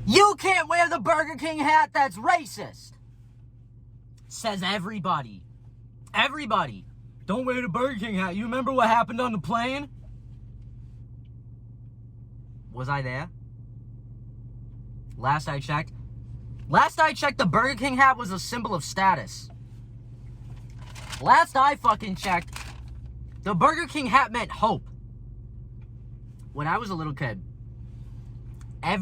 You can't wear the Burger King hat, that's racist. Says everybody. Everybody. Don't wear the Burger King hat. You remember what happened on the plane? Was I there? Last I checked, the Burger King hat was a symbol of status. Last I fucking checked, the Burger King hat meant hope. When I was a little kid, I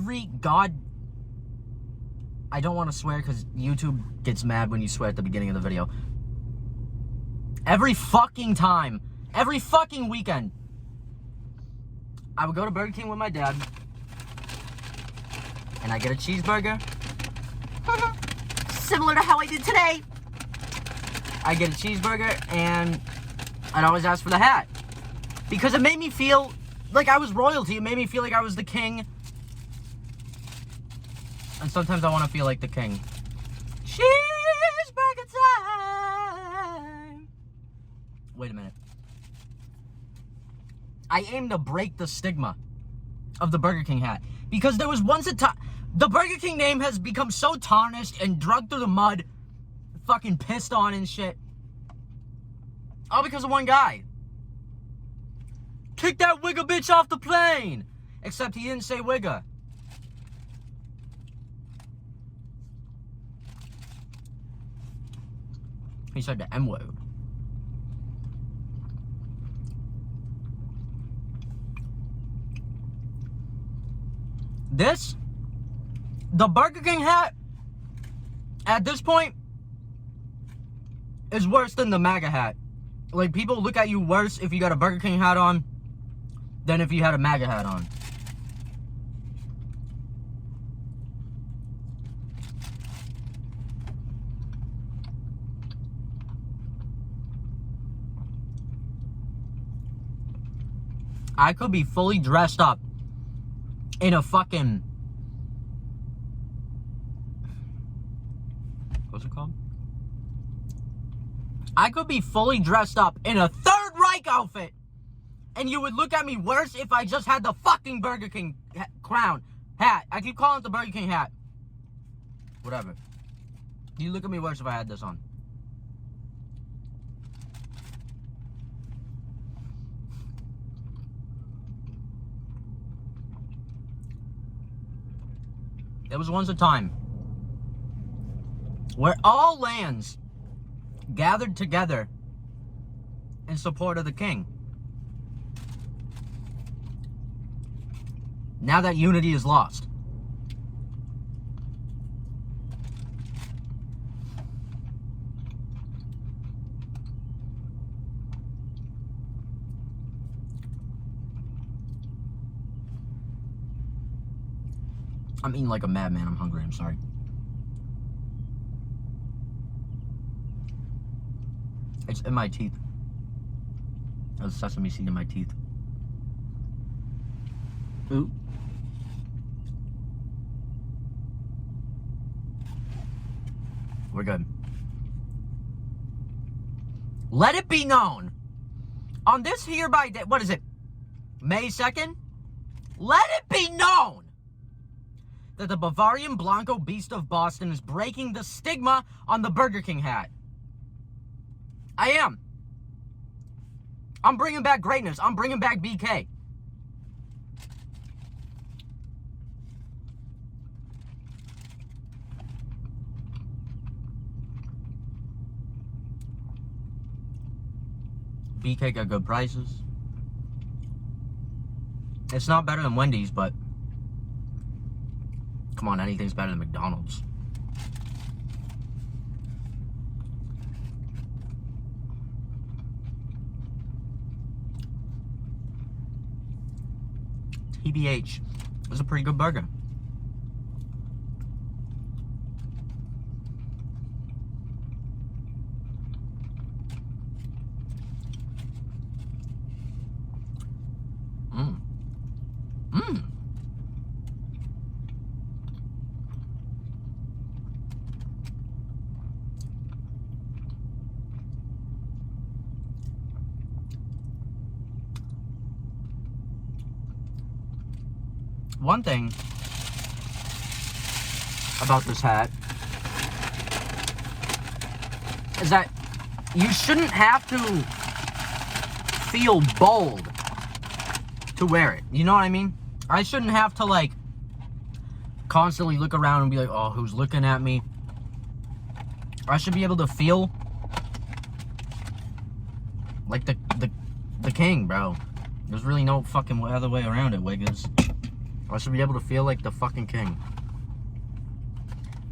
don't want to swear because YouTube gets mad when you swear at the beginning of the video. Every fucking time, every fucking weekend, I would go to Burger King with my dad, and I get a cheeseburger, similar to how I did today. I get a cheeseburger, and I'd always ask for the hat, because it made me feel like I was royalty. It made me feel like I was the king, and sometimes I want to feel like the king. Cheeseburger time. Wait a minute. I aim to break the stigma of the Burger King hat. Because there was once a time... The Burger King name has become so tarnished and drugged through the mud, fucking pissed on and shit. All because of one guy. Kick that wigger bitch off the plane! Except he didn't say wigger. He said the M-word. The Burger King hat, at this point, is worse than the MAGA hat. Like, people look at you worse if you got a Burger King hat on than if you had a MAGA hat on. I could be fully dressed up in a fucking... What's it called? I could be fully dressed up in a Third Reich outfit, and you would look at me worse if I just had the fucking Burger King crown. Hat. I keep calling it the Burger King hat. Whatever. You look at me worse if I had this on. There was once a time where all lands gathered together in support of the king. Now that unity is lost. I'm eating like a madman. I'm hungry. I'm sorry. It's in my teeth. There's sesame seed in my teeth. Ooh. We're good. Let it be known on this hereby day, what is it? May 2nd? Let it be known that the Bavarian Blanco Beast of Boston is breaking the stigma on the Burger King hat. I am. I'm bringing back greatness. I'm bringing back BK. BK got good prices. It's not better than Wendy's, but come on, anything's better than McDonald's. TBH. It was a pretty good burger. One thing about this hat is that you shouldn't have to feel bold to wear it. You know what I mean? I shouldn't have to, like, constantly look around and be like, oh, who's looking at me? I should be able to feel like the king, bro. There's really no fucking other way around it, Wiggers. I should be able to feel like the fucking king.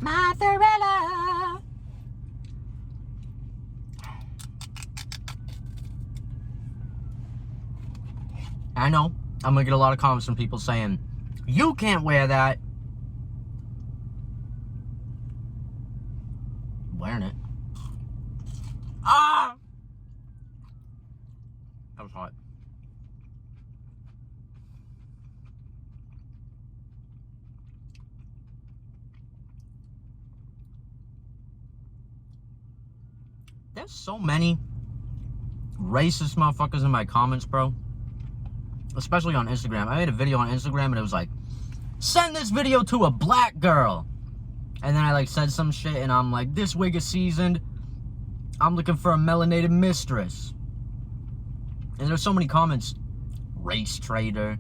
Mozzarella! I know I'm gonna get a lot of comments from people saying, you can't wear that. I'm wearing it. Ah! That was hot. There's so many racist motherfuckers in my comments, bro. Especially on Instagram. I made a video on Instagram and it was like, send this video to a black girl. And then I like said some shit and I'm like, this wig is seasoned. I'm looking for a melanated mistress. And there's so many comments. Race traitor.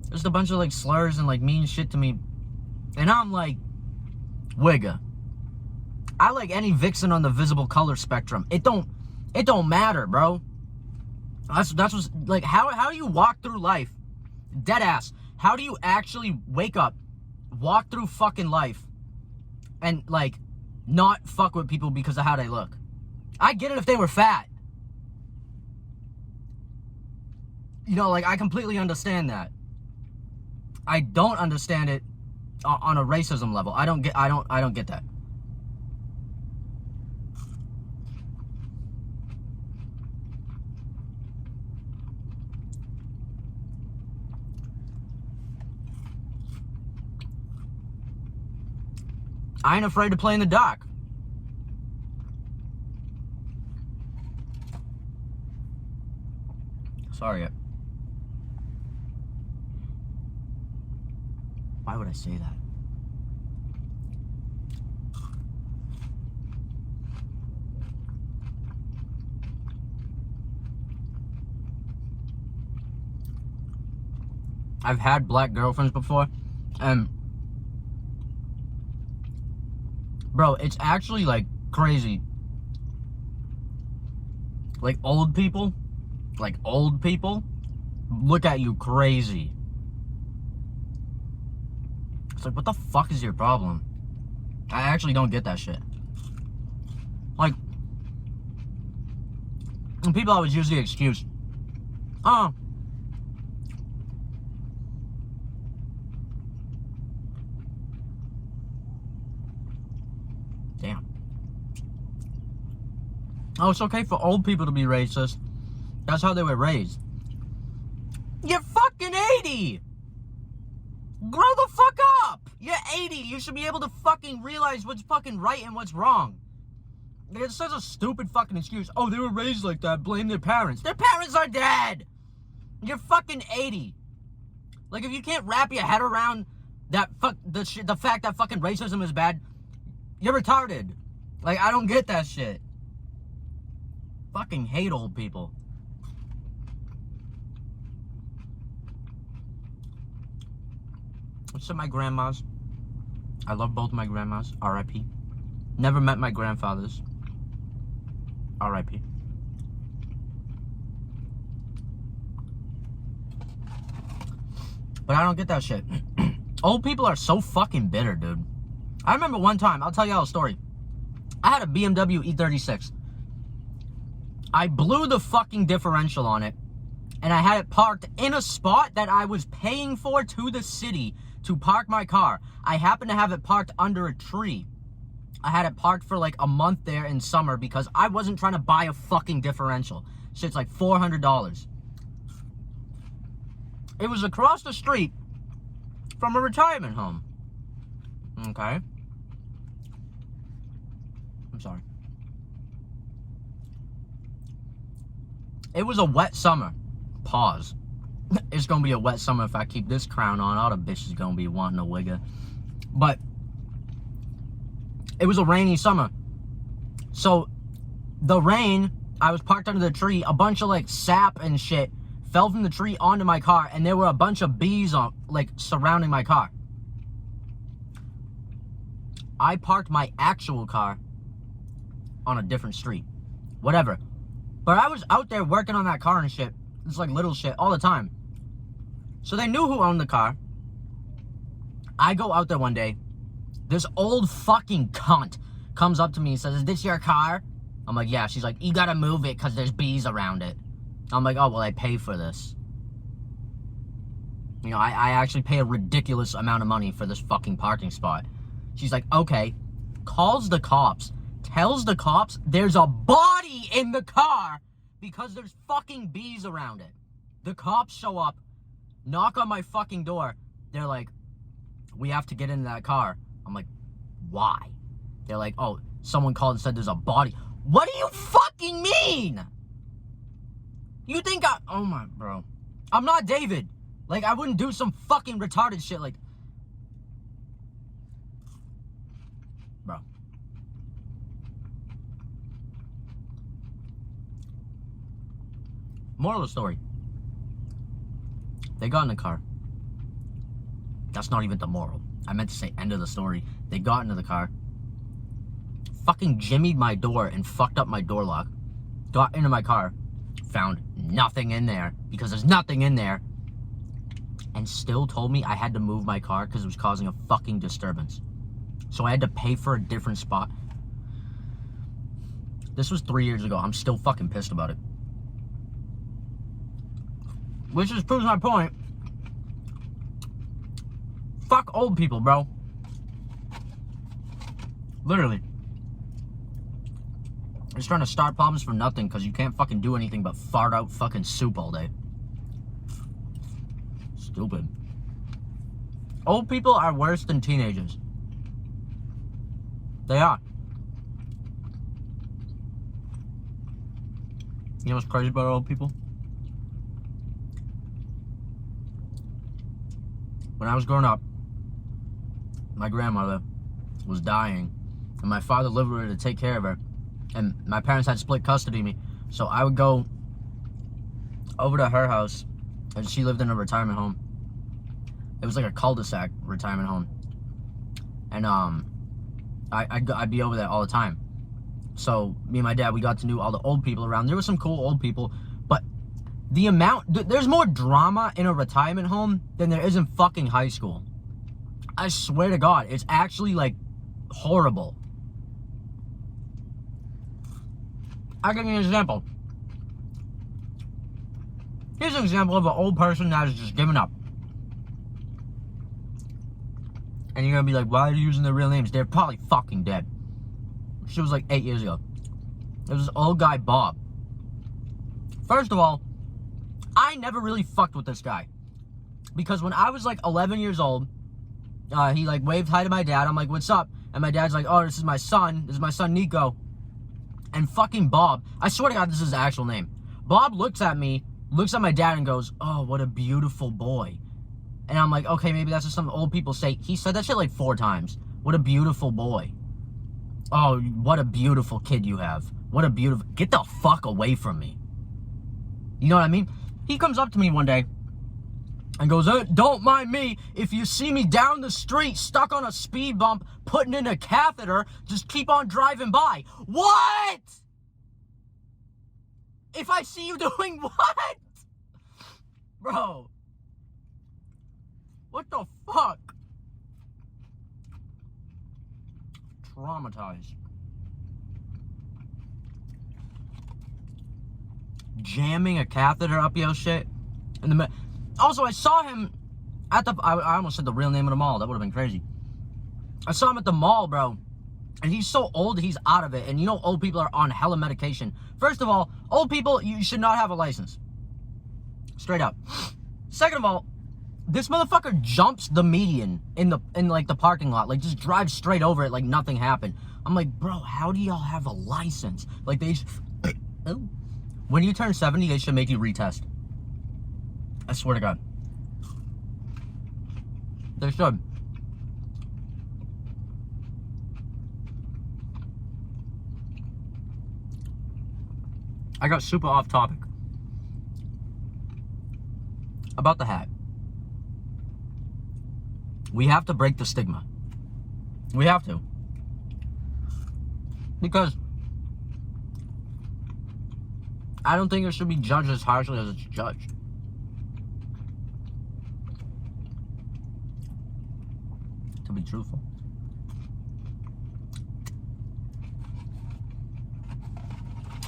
There's a bunch of like slurs and like mean shit to me. And I'm like, wigga. I like any vixen on the visible color spectrum. It don't matter, bro. That's what's like, how do you walk through life? Dead ass. How do you actually wake up, walk through fucking life, and like not fuck with people because of how they look? I get it if they were fat. You know, like, I completely understand that. I don't understand it on a racism level. I don't get that. I ain't afraid to play in the dark. Sorry. Why would I say that? I've had black girlfriends before, and bro, it's actually like crazy. Like old people look at you crazy. It's like, what the fuck is your problem? I actually don't get that shit. Like, and people always use the excuse, oh, damn. Oh, it's okay for old people to be racist. That's how they were raised. You're fucking 80! Grow the fuck up! You're 80. You should be able to fucking realize what's fucking right and what's wrong. It's such a stupid fucking excuse. Oh, they were raised like that. Blame their parents. Their parents are dead! You're fucking 80. Like, if you can't wrap your head around that the fact that fucking racism is bad, you're retarded. Like, I don't get that shit. Fucking hate old people. What's up, my grandmas? I love both my grandmas. R.I.P. Never met my grandfathers. R.I.P. But I don't get that shit. Old people are so fucking bitter, dude. I remember one time, I'll tell y'all a story. I had a BMW E36. I blew the fucking differential on it, and I had it parked in a spot that I was paying for to the city to park my car. I happened to have it parked under a tree. I had it parked for like a month there in summer because I wasn't trying to buy a fucking differential. Shit's like $400. It was across the street from a retirement home. Okay. I'm sorry. It was a wet summer. Pause. It's gonna be a wet summer if I keep this crown on. All the bitches gonna be wanting a wigger. But It was a rainy summer. So, the rain, I was parked under the tree, a bunch of, like, sap and shit fell from the tree onto my car, and there were a bunch of bees, like, surrounding my car. I parked my actual car on a different street. Whatever. But I was out there working on that car and shit. It's like little shit all the time. So they knew who owned the car. I go out there one day. This old fucking cunt comes up to me and says, "Is this your car?" I'm like, "Yeah." She's like, "You gotta move it because there's bees around it." I'm like, "Oh, well, I pay for this." You know, I actually pay a ridiculous amount of money for this fucking parking spot. She's like, "Okay." Calls the cops. Tells the cops there's a body in the car because there's fucking bees around it. The cops show up, knock on my fucking door. They're like, "We have to get into that car." I'm like, "Why?" They're like, "Oh, someone called and said there's a body." What do you fucking mean? You think oh my, bro. I'm not David. Like, I wouldn't do some fucking retarded shit like, bro. Moral of the story. They got in the car. That's not even the moral. I meant to say end of the story. They got into the car. Fucking jimmied my door and fucked up my door lock. Got into my car. Found nothing in there. Because there's nothing in there. And still told me I had to move my car because it was causing a fucking disturbance. So I had to pay for a different spot. This was 3 years ago. I'm still fucking pissed about it. Which just proves my point. Fuck old people, bro. Literally. Just trying to start problems for nothing because you can't fucking do anything but fart out fucking soup all day. Stupid. Old people are worse than teenagers. They are. You know what's crazy about old people? When I was growing up, my grandmother was dying, and my father lived with her to take care of her, and my parents had split custody of me, so I would go over to her house, and she lived in a retirement home. It was like a cul-de-sac retirement home, and I'd be over there all the time. So me and my dad, we got to know all the old people around. There were some cool old people, but the amount, there's more drama in a retirement home than there is in fucking high school. I swear to God, it's actually like horrible. I'll give you an example. Here's an example of an old person that has just given up. And you're gonna be like, why are you using their real names? They're probably fucking dead. She was like 8 years ago. There was this old guy, Bob. First of all, I never really fucked with this guy. Because when I was like 11 years old, he like waved hi to my dad. I'm like, "What's up?" And my dad's like, "Oh, this is my son. This is my son, Nico." And fucking Bob, I swear to God, this is his actual name. Bob looks at me, looks at my dad and goes, "Oh, what a beautiful boy." And I'm like, okay, maybe that's just something old people say. He said that shit like 4 times. What a beautiful boy. Oh, what a beautiful kid you have. What a beautiful... Get the fuck away from me. You know what I mean? He comes up to me one day and goes, "Don't mind me. If you see me down the street stuck on a speed bump, putting in a catheter, just keep on driving by." What? If I see you doing what? Bro. What the fuck? Traumatized. Jamming a catheter up your shit. Also, I saw him at the... I almost said the real name of the mall. That would have been crazy. I saw him at the mall, bro. And he's so old, he's out of it. And you know old people are on hella medication. First of all, old people, you should not have a license. Straight up. Second of all, this motherfucker jumps the median in like the parking lot. Like, just drives straight over it like nothing happened. I'm like, bro, how do y'all have a license? Like, they... When you turn 70, they should make you retest. I swear to God. They should. I got super off topic. About the hat. We have to break the stigma. We have to. Because I don't think it should be judged as harshly as it's judged. To be truthful.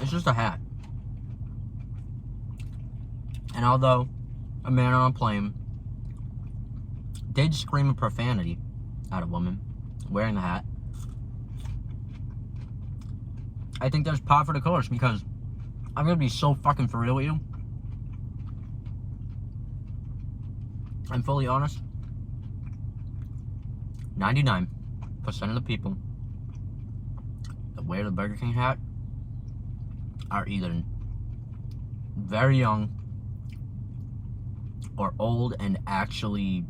It's just a hat. And although a man on a plane did scream a profanity at a woman wearing the hat, I think there's par for the course, because I'm gonna be so fucking for real with you. I'm fully honest. 99% of the people that wear the Burger King hat are either very young or old and actually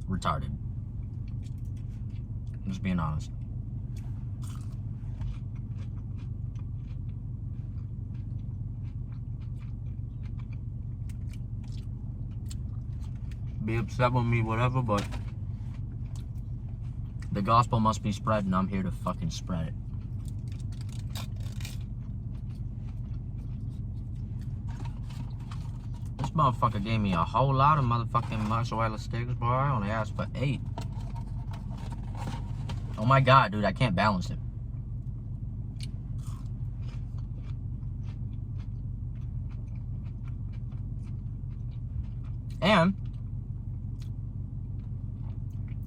retarded. I'm just being honest. Be upset with me, whatever, but the gospel must be spread, and I'm here to fucking spread it. This motherfucker gave me a whole lot of motherfucking mozzarella sticks, bro. I only asked for 8. Oh my god, dude, I can't balance it. And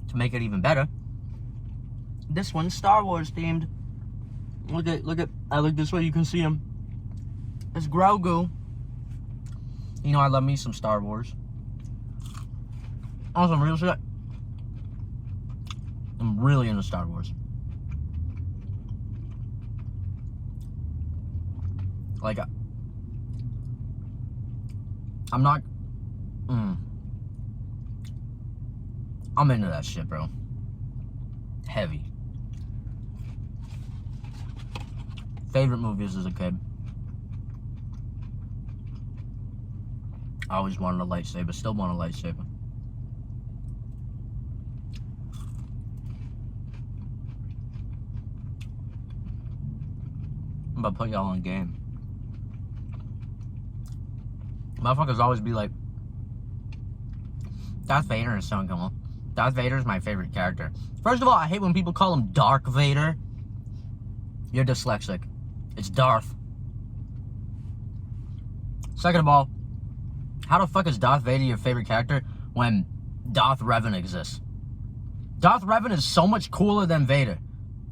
to make it even better, this one's Star Wars themed. Look at, I look this way, you can see him. It's Grogu. You know I love me some Star Wars. On some real shit, I'm really into Star Wars. Like, I'm not, I'm into that shit, bro. Heavy. Favorite movies as a kid. I always wanted a lightsaber, still want a lightsaber. I'm about to put y'all on game. Motherfuckers always be like, Darth Vader is so cool. Darth Vader is my favorite character. First of all, I hate when people call him Dark Vader. You're dyslexic. It's Darth. Second of all, how the fuck is Darth Vader your favorite character when Darth Revan exists? Darth Revan is so much cooler than Vader.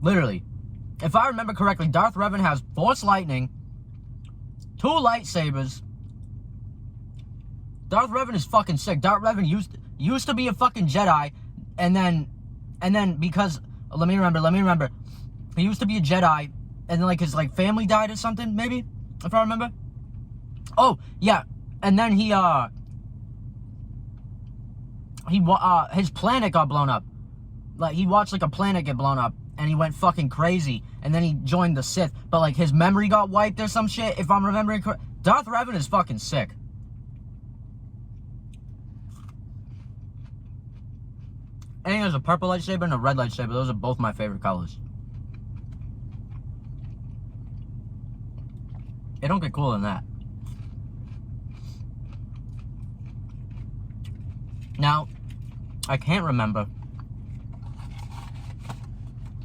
Literally. If I remember correctly, Darth Revan has Force Lightning, 2 lightsabers. Darth Revan is fucking sick. Darth Revan used to be a fucking Jedi, and then because let me remember. He used to be a Jedi, and then like his family died or something, maybe, if I remember. Oh yeah, and then his planet got blown up. Like, he watched like a planet get blown up, and he went fucking crazy, and then he joined the Sith, but like his memory got wiped or some shit, if I'm remembering correct. Darth Revan is fucking sick. And he has a purple lightsaber and a red lightsaber. Those are both my favorite colors. It don't get cooler than that. Now, I can't remember,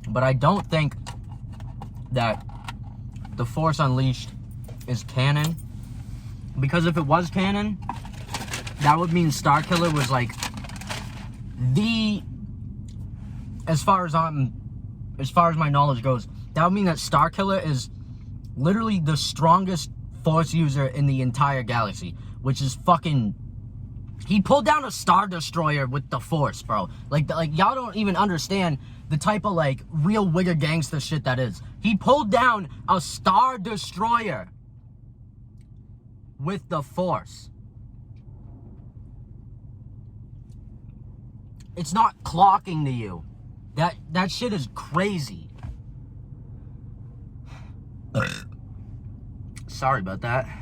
but I don't think that The Force Unleashed is canon. Because if it was canon, that would mean Starkiller was like as far as my knowledge goes, that would mean that Starkiller is literally the strongest Force user in the entire galaxy, which is fucking. He pulled down a Star Destroyer with the Force, bro. Like y'all don't even understand the type of like real wigger gangster shit that is. He pulled down a Star Destroyer with the Force. It's not clocking to you. That shit is crazy. Sorry about that.